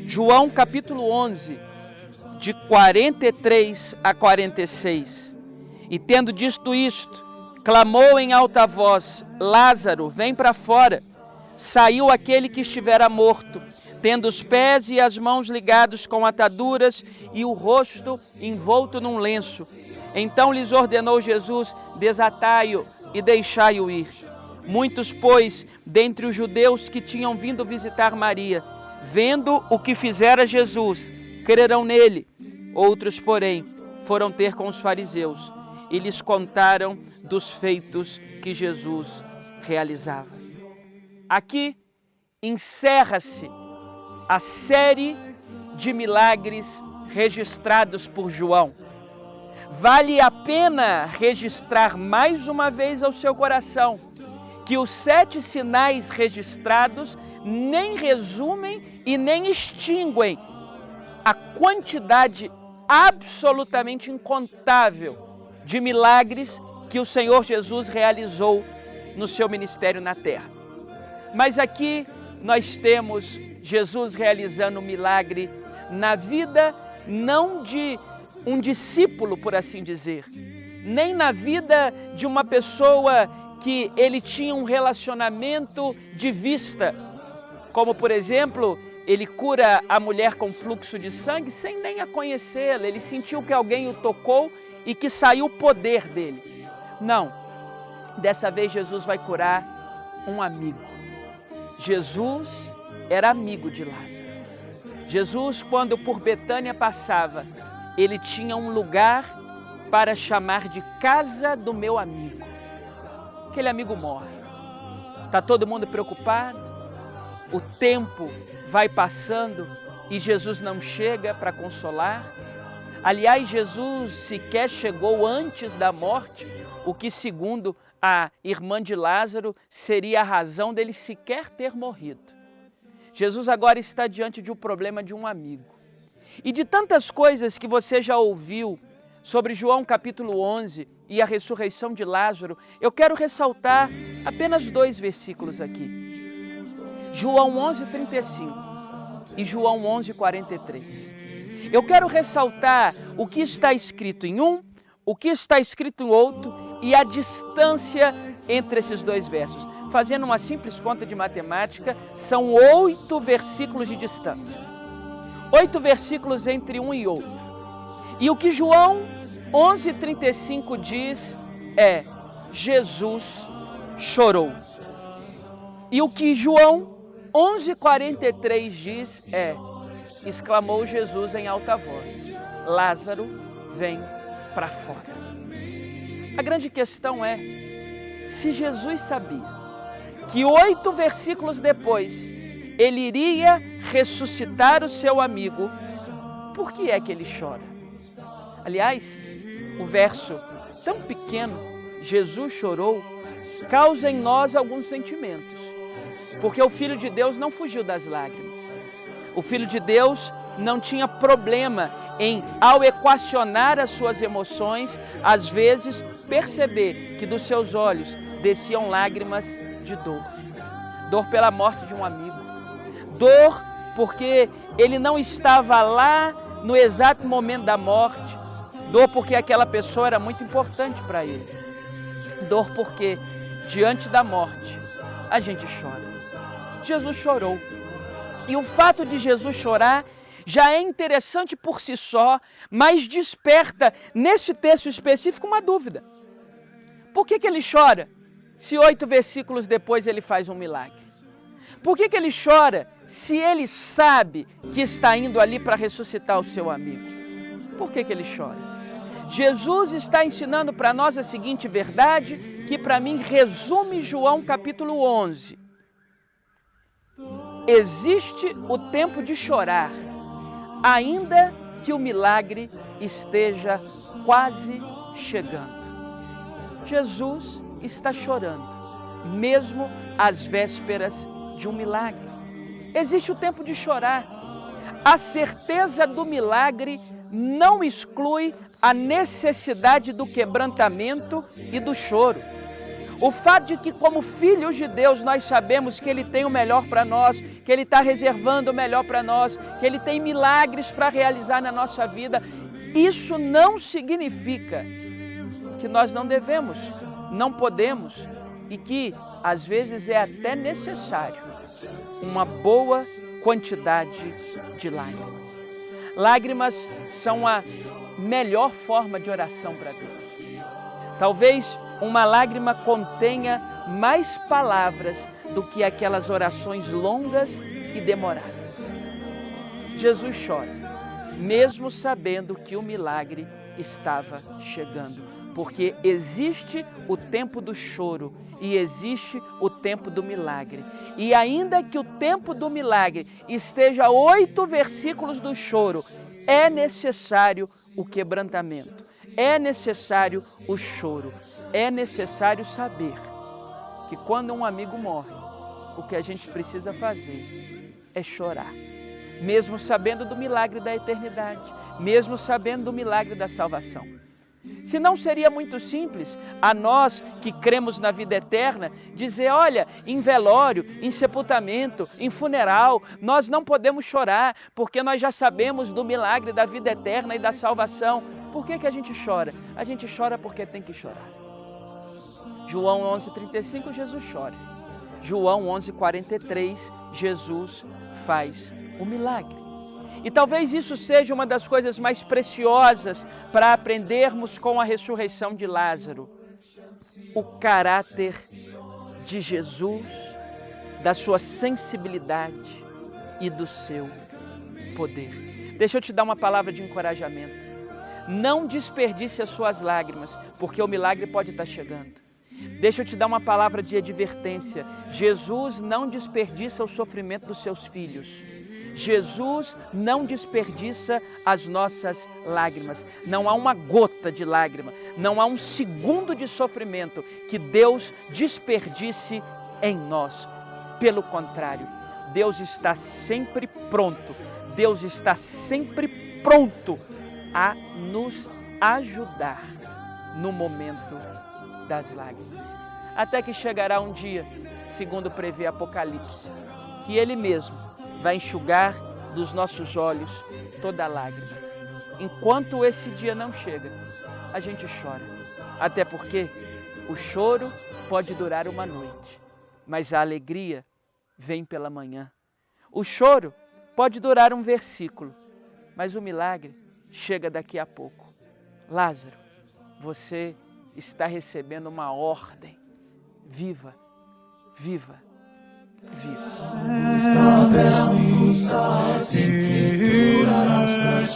João capítulo 11, de 43 a 46. E tendo dito isto, clamou em alta voz: Lázaro, vem para fora. Saiu aquele que estivera morto, tendo os pés e as mãos ligados com ataduras e o rosto envolto num lenço. Então lhes ordenou Jesus: desatai-o e deixai-o ir. Muitos, pois, dentre os judeus que tinham vindo visitar Maria, vendo o que fizera Jesus, crerão nele. Outros, porém, foram ter com os fariseus e lhes contaram dos feitos que Jesus realizava. Aqui encerra-se a série de milagres registrados por João. Vale a pena registrar mais uma vez ao seu coração que os 7 sinais registrados nem resumem e nem extinguem a quantidade absolutamente incontável de milagres que o Senhor Jesus realizou no seu ministério na terra. Mas aqui nós temos Jesus realizando um milagre na vida não de um discípulo, por assim dizer, nem na vida de uma pessoa que ele tinha um relacionamento de vista, como por exemplo, ele cura a mulher com fluxo de sangue sem nem a conhecê-la, ele sentiu que alguém o tocou e que saiu o poder dele. Não, dessa vez Jesus vai curar um amigo. Jesus era amigo de Lázaro. Jesus, quando por Betânia passava, ele tinha um lugar para chamar de casa do meu amigo. Aquele amigo morre. Está todo mundo preocupado, o tempo vai passando e Jesus não chega para consolar. Aliás, Jesus sequer chegou antes da morte, o que, segundo a irmã de Lázaro, seria a razão dele sequer ter morrido. Jesus agora está diante de um problema de um amigo. E de tantas coisas que você já ouviu sobre João capítulo 11 e a ressurreição de Lázaro, eu quero ressaltar apenas 2 versículos aqui. João 11:35 e João 11:43. Eu quero ressaltar o que está escrito em um, o que está escrito em outro e a distância entre esses 2 versos. Fazendo uma simples conta de matemática, são 8 versículos de distância. 8 versículos entre um e outro. E o que João 11:35 diz é: Jesus chorou. E o que João 11:43 diz é: exclamou Jesus em alta voz: Lázaro, vem para fora. A grande questão é, se Jesus sabia que 8 versículos depois ele iria ressuscitar o seu amigo, por que é que ele chora? Aliás, o verso tão pequeno, Jesus chorou, causa em nós alguns sentimentos, porque o Filho de Deus não fugiu das lágrimas. O Filho de Deus não tinha problema em, ao equacionar as suas emoções, às vezes perceber que dos seus olhos desciam lágrimas de dor. Dor pela morte de um amigo. Dor porque ele não estava lá no exato momento da morte. Dor porque aquela pessoa era muito importante para ele. Dor porque diante da morte a gente chora. Jesus chorou. E o fato de Jesus chorar já é interessante por si só, mas desperta nesse texto específico uma dúvida. Por que ele chora se 8 versículos depois ele faz um milagre? Por que ele chora se ele sabe que está indo ali para ressuscitar o seu amigo? Por que ele chora? Jesus está ensinando para nós a seguinte verdade, que para mim resume João capítulo 11. Existe o tempo de chorar, ainda que o milagre esteja quase chegando. Jesus está chorando, mesmo às vésperas de um milagre. Existe o tempo de chorar. A certeza do milagre não exclui a necessidade do quebrantamento e do choro. O fato de que, como filhos de Deus, nós sabemos que Ele tem o melhor para nós, que Ele está reservando o melhor para nós, que Ele tem milagres para realizar na nossa vida, isso não significa que nós não devemos, não podemos e que, às vezes, é até necessário uma boa quantidade de lágrimas. Lágrimas são a melhor forma de oração para Deus. Talvez uma lágrima contenha mais palavras do que aquelas orações longas e demoradas. Jesus chora, mesmo sabendo que o milagre estava chegando, porque existe o tempo do choro e existe o tempo do milagre. E ainda que o tempo do milagre esteja 8 versículos do choro, é necessário o quebrantamento, é necessário o choro, é necessário saber que quando um amigo morre, o que a gente precisa fazer é chorar, mesmo sabendo do milagre da eternidade, mesmo sabendo do milagre da salvação. Se não seria muito simples a nós que cremos na vida eterna dizer, olha, em velório, em sepultamento, em funeral, nós não podemos chorar porque nós já sabemos do milagre da vida eterna e da salvação. Por que a gente chora? A gente chora porque tem que chorar. João 11,35, Jesus chora. João 11,43, Jesus faz o milagre. E talvez isso seja uma das coisas mais preciosas para aprendermos com a ressurreição de Lázaro. O caráter de Jesus, da sua sensibilidade e do seu poder. Deixa eu te dar uma palavra de encorajamento. Não desperdice as suas lágrimas, porque o milagre pode estar chegando. Deixa eu te dar uma palavra de advertência. Jesus não desperdiça o sofrimento dos seus filhos. Jesus não desperdiça as nossas lágrimas. Não há uma gota de lágrima, não há um segundo de sofrimento que Deus desperdice em nós. Pelo contrário, Deus está sempre pronto. Deus está sempre pronto a nos ajudar no momento das lágrimas. Até que chegará um dia, segundo prevê Apocalipse, que Ele mesmo vai enxugar dos nossos olhos toda lágrima. Enquanto esse dia não chega, a gente chora. Até porque o choro pode durar uma noite, mas a alegria vem pela manhã. O choro pode durar um versículo, mas o milagre chega daqui a pouco. Lázaro, você está recebendo uma ordem. Viva, viva, viva. Sta per la scrittura nostra